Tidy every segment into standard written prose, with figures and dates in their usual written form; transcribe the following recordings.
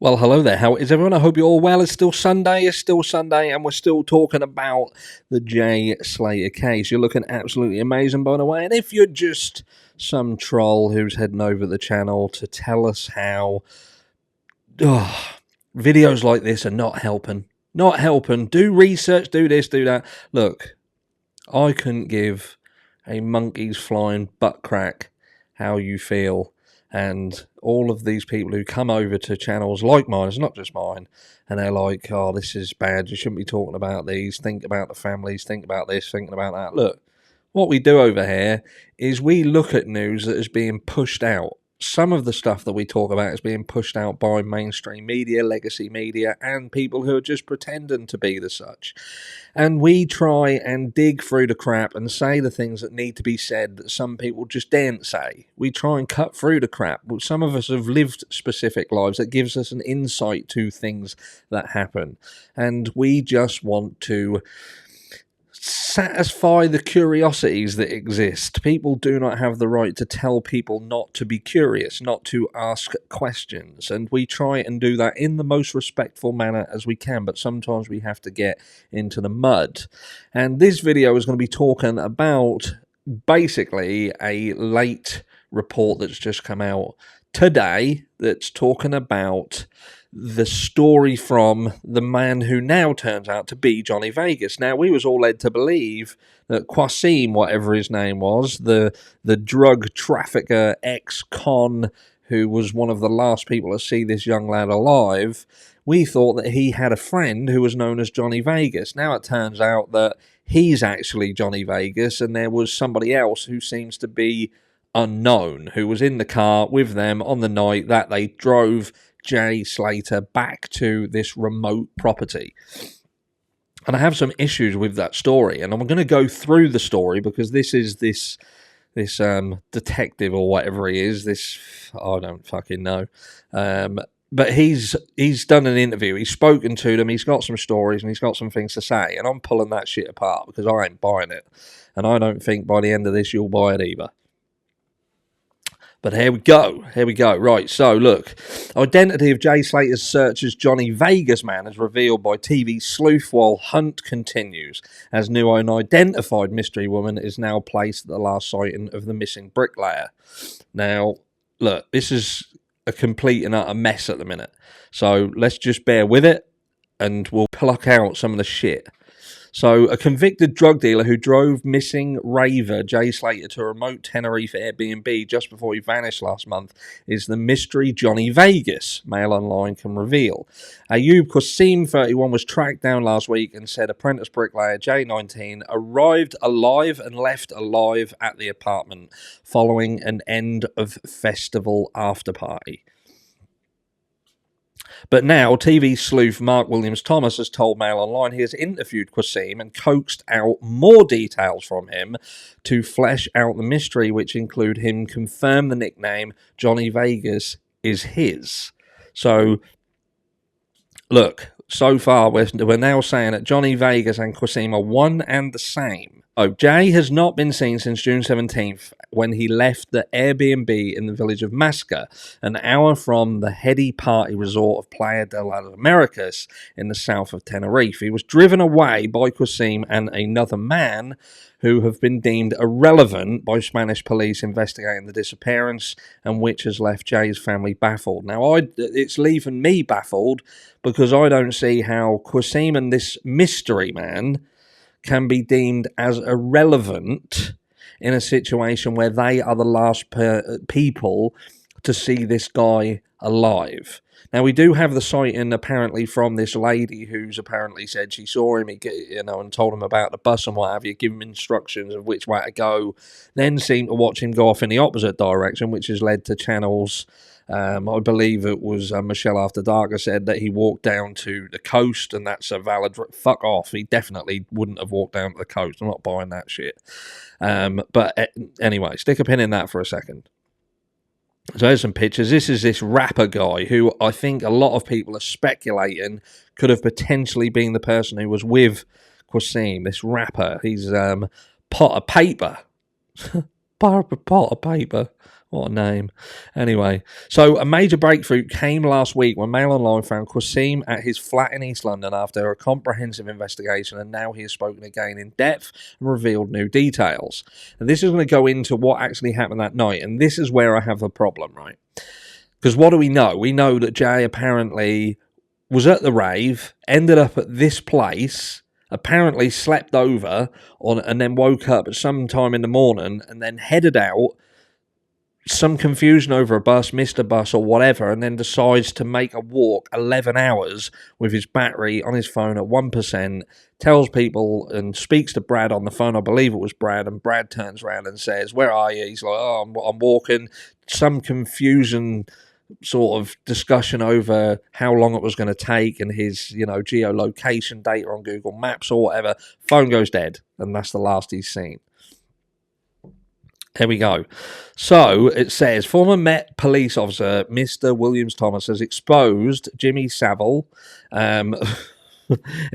Well, hello there. How is everyone? I hope you're all well. It's still Sunday, and we're still talking about the Jay Slater case. You're looking absolutely amazing, by the way. And if you're just some troll who's heading over the channel to tell us how videos like this are not helping, do research, do this, do that. Look, I couldn't give a monkey's flying butt crack how you feel. And all of these people who come over to channels like mine, it's not just mine, and they're like, oh, this is bad, you shouldn't be talking about these, think about the families, think about this, thinking about that. Look, what we do over here is we look at news that is being pushed out. Some of the stuff that we talk about is being pushed out by mainstream media, legacy media, and people who are just pretending to be the such. And we try and dig through the crap and say the things that need to be said that some people just daren't say. We try and cut through the crap. Some of us have lived specific lives that gives us an insight to things that happen. And we just want to satisfy the curiosities that exist. People do not have the right to tell people not to be curious, not to ask questions, and we try and do that in the most respectful manner as we can, but sometimes we have to get into the mud. And this video is going to be talking about basically a late report that's just come out today that's talking about the story from the man who now turns out to be Johnnie Vegas. Now, we was all led to believe that Qassim, whatever his name was, the drug trafficker ex-con who was one of the last people to see this young lad alive, we thought that he had a friend who was known as Johnnie Vegas. Now it turns out that he's actually Johnnie Vegas, and there was somebody else who seems to be unknown, who was in the car with them on the night that they drove Jay Slater back to this remote property. And I have some issues with that story, and I'm going to go through the story because this is this detective or whatever he is. I don't fucking know. But he's done an interview. He's spoken to them. He's got some stories and he's got some things to say. And I'm pulling that shit apart because I ain't buying it, and I don't think by the end of this you'll buy it either. But here we go. Right, so look. Identity of Jay Slater's search as Johnnie Vegas man is revealed by TV sleuth while hunt continues, as new unidentified mystery woman is now placed at the last sighting of the missing bricklayer. Now, look, this is a complete and utter mess at the minute. So let's just bear with it and we'll pluck out some of the shit. So, a convicted drug dealer who drove missing raver Jay Slater to a remote Tenerife Airbnb just before he vanished last month is the mystery Johnnie Vegas, Mail Online can reveal. Ayub Qassim, 31, was tracked down last week and said apprentice bricklayer J19 arrived alive and left alive at the apartment following an end of festival after party. But now, TV sleuth Mark Williams-Thomas has told Mail Online he has interviewed Qassim and coaxed out more details from him to flesh out the mystery, which include him confirm the nickname Johnnie Vegas is his. So, look, so far we're now saying that Johnnie Vegas and Qassim are one and the same. Oh, Jay has not been seen since June 17th when he left the Airbnb in the village of Masca, an hour from the heady party resort of Playa de las Americas in the south of Tenerife. He was driven away by Qassim and another man who have been deemed irrelevant by Spanish police investigating the disappearance, and which has left Jay's family baffled. Now, it's leaving me baffled because I don't see how Qassim and this mystery man can be deemed as irrelevant in a situation where they are the last people to see this guy alive. Now, we do have the sighting apparently from this lady who's apparently said she saw him, and told him about the bus and what have you, give him instructions of which way to go, then seemed to watch him go off in the opposite direction, which has led to channels. I believe it was Michelle After Dark said that he walked down to the coast, and that's a valid... Fuck off. He definitely wouldn't have walked down to the coast. I'm not buying that shit. But anyway, stick a pin in that for a second. So there's some pictures. This is this rapper guy who I think a lot of people are speculating could have potentially been the person who was with Qassim, this rapper. He's pot of paper. Pot of paper. What a name. Anyway, so a major breakthrough came last week when Mail Online found Qassim at his flat in East London after a comprehensive investigation, and now he has spoken again in depth and revealed new details. And this is going to go into what actually happened that night, and this is where I have a problem, right? Because what do we know? We know that Jay apparently was at the rave, ended up at this place, apparently slept over and then woke up at some time in the morning and then headed out, some confusion over a bus, missed a bus or whatever, and then decides to make a walk 11 hours with his battery on his phone at 1%, tells people and speaks to Brad on the phone, I believe it was Brad, and Brad turns around and says, where are you? He's like, oh, I'm walking. Some confusion sort of discussion over how long it was going to take and his, geolocation data on Google Maps or whatever. Phone goes dead, and that's the last he's seen. Here we go. So it says, former Met police officer Mr. Williams Thomas has exposed Jimmy Savile in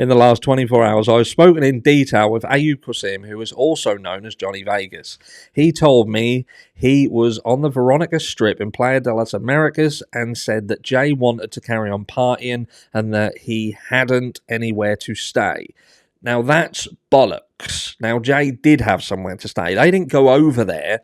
the last 24 hours. I've spoken in detail with Ayub Qassim, who is also known as Johnnie Vegas. He told me he was on the Veronica Strip in Playa de las Americas and said that Jay wanted to carry on partying and that he hadn't anywhere to stay. Now, that's bollocks. Now, Jay did have somewhere to stay. They didn't go over there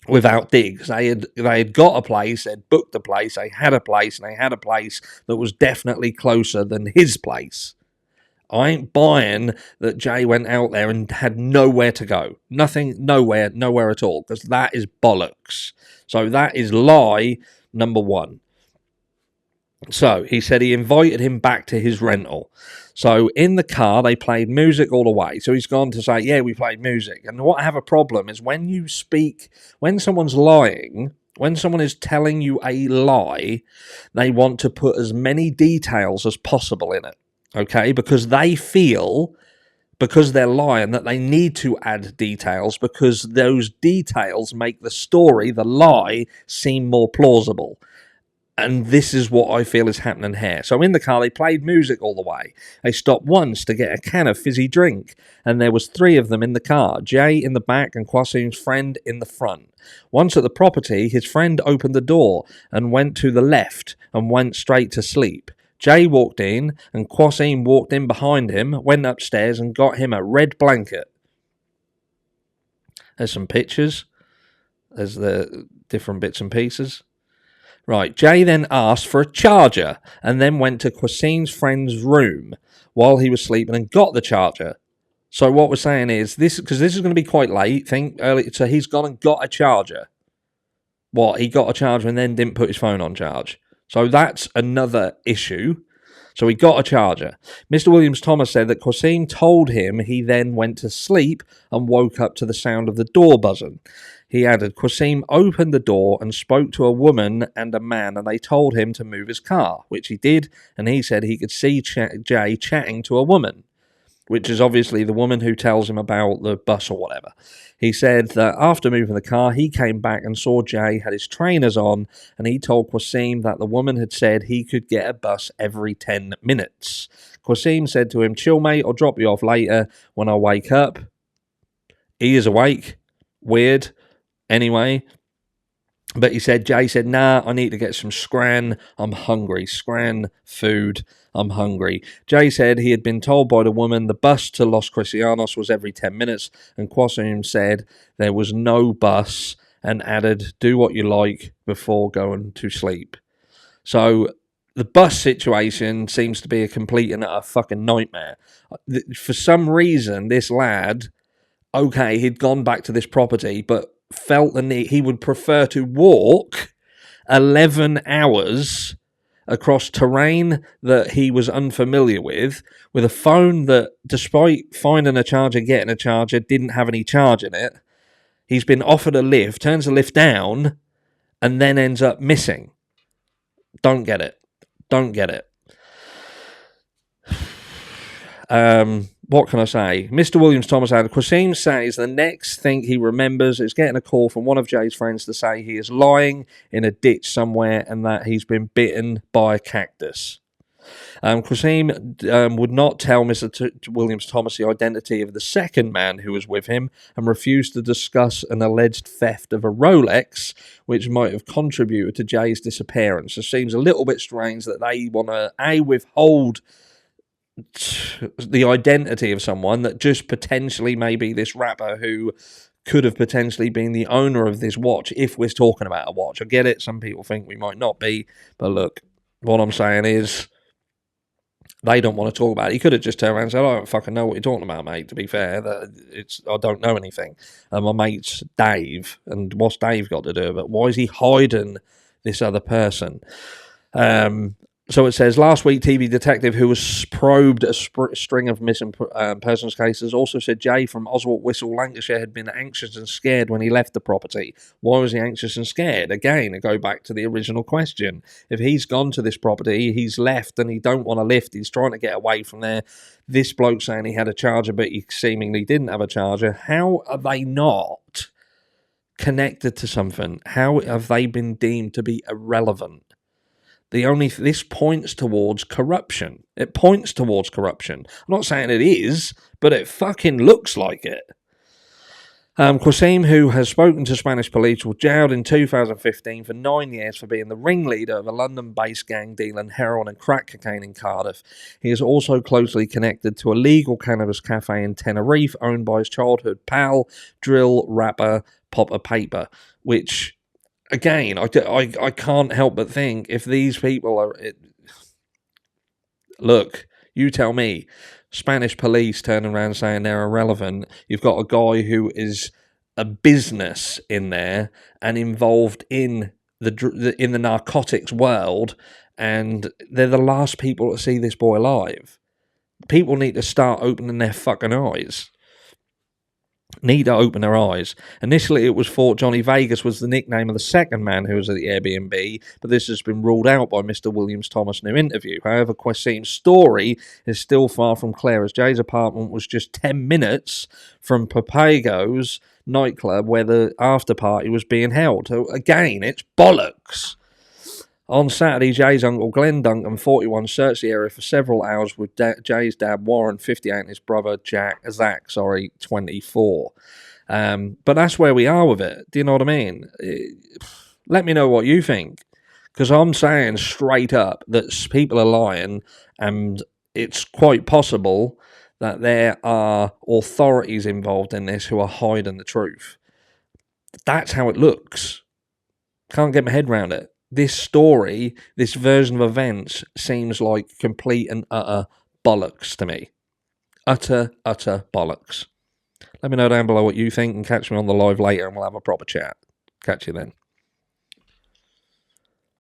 without digs. They had got a place, they'd booked a place, they had a place, and they had a place that was definitely closer than his place. I ain't buying that Jay went out there and had nowhere to go. Nothing, nowhere at all, because that is bollocks. So that is lie number one. So he said he invited him back to his rental. So in the car, they played music all the way. So he's gone to say, yeah, we played music. And what I have a problem is when you speak, when someone's lying, when someone is telling you a lie, they want to put as many details as possible in it. Okay? Because they feel, because they're lying, that they need to add details because those details make the story, the lie, seem more plausible. And this is what I feel is happening here. So in the car, they played music all the way. They stopped once to get a can of fizzy drink. And there was 3 of them in the car. Jay in the back and Qassim's friend in the front. Once at the property, his friend opened the door and went to the left and went straight to sleep. Jay walked in and Qassim walked in behind him, went upstairs and got him a red blanket. There's some pictures. There's the different bits and pieces. Right, Jay then asked for a charger and then went to Qassim's friend's room while he was sleeping and got the charger. So what we're saying is, because this is going to be quite late, think early, so he's gone and got a charger. What, he got a charger and then didn't put his phone on charge. So that's another issue. So he got a charger. Mr. Williams Thomas said that Qassim told him he then went to sleep and woke up to the sound of the door buzzing. He added, Qassim opened the door and spoke to a woman and a man, and they told him to move his car, which he did, and he said he could see Jay chatting to a woman, which is obviously the woman who tells him about the bus or whatever. He said that after moving the car, he came back and saw Jay had his trainers on, and he told Qassim that the woman had said he could get a bus every 10 minutes. Qassim said to him, chill mate, I'll drop you off later when I wake up. He is awake. Weird. Anyway, but Jay said, nah, I need to get some scran. I'm hungry. Scran food. I'm hungry. Jay said he had been told by the woman the bus to Los Cristianos was every 10 minutes, and Qassim said there was no bus and added, do what you like before going to sleep. So the bus situation seems to be a complete and utter fucking nightmare. For some reason, this lad, okay, he'd gone back to this property, but felt the need, he would prefer to walk 11 hours across terrain that he was unfamiliar with a phone that, despite finding a charger, getting a charger, didn't have any charge in it. He's been offered a lift, turns the lift down, and then ends up missing. Don't get it. What can I say? Mr. Williams Thomas added, Qassim says the next thing he remembers is getting a call from one of Jay's friends to say he is lying in a ditch somewhere and that he's been bitten by a cactus. Qassim would not tell Mr. Williams Thomas the identity of the second man who was with him and refused to discuss an alleged theft of a Rolex, which might have contributed to Jay's disappearance. It seems a little bit strange that they want to, withhold the identity of someone that just potentially may be this rapper who could have potentially been the owner of this watch, if we're talking about a watch. I get it, some people think we might not be, but look, what I'm saying is, they don't want to talk about it. He could have just turned around and said, I don't fucking know what you're talking about, mate, to be fair. I don't know anything. My mate's Dave, and what's Dave got to do with it? Why is he hiding this other person? So it says, last week, TV detective who was probed a string of missing persons cases also said Jay from Oswald Whistle, Lancashire, had been anxious and scared when he left the property. Why was he anxious and scared? Again, I go back to the original question. If he's gone to this property, he's left and he don't want to lift, he's trying to get away from there. This bloke saying he had a charger, but he seemingly didn't have a charger. How are they not connected to something? How have they been deemed to be irrelevant? This points towards corruption. It points towards corruption. I'm not saying it is, but it fucking looks like it. Qassim, who has spoken to Spanish police, was jailed in 2015 for 9 years for being the ringleader of a London-based gang dealing heroin and crack cocaine in Cardiff. He is also closely connected to a legal cannabis cafe in Tenerife owned by his childhood pal, drill rapper Popper Paper, which... Again, I can't help but think if these people are... Look, you tell me, Spanish police turning around saying they're irrelevant. You've got a guy who is a business in there and involved in the narcotics world, and they're the last people to see this boy alive. People need to start opening their fucking eyes. Need to open their eyes. Initially, it was thought Johnnie Vegas was the nickname of the second man who was at the Airbnb, but this has been ruled out by Mr. Williams Thomas' new interview. However, Qassim's story is still far from clear, as Jay's apartment was just 10 minutes from Papago's nightclub where the after party was being held. So again, it's bollocks. On Saturday, Jay's uncle Glenn Duncan, 41, searched the area for several hours with Jay's dad Warren, 58, and his brother Zach, 24. But that's where we are with it. Do you know what I mean? Let me know what you think, because I'm saying straight up that people are lying, and it's quite possible that there are authorities involved in this who are hiding the truth. That's how it looks. Can't get my head around it. This story, this version of events, seems like complete and utter bollocks to me. Utter bollocks. Let me know down below what you think, and catch me on the live later and we'll have a proper chat. Catch you then.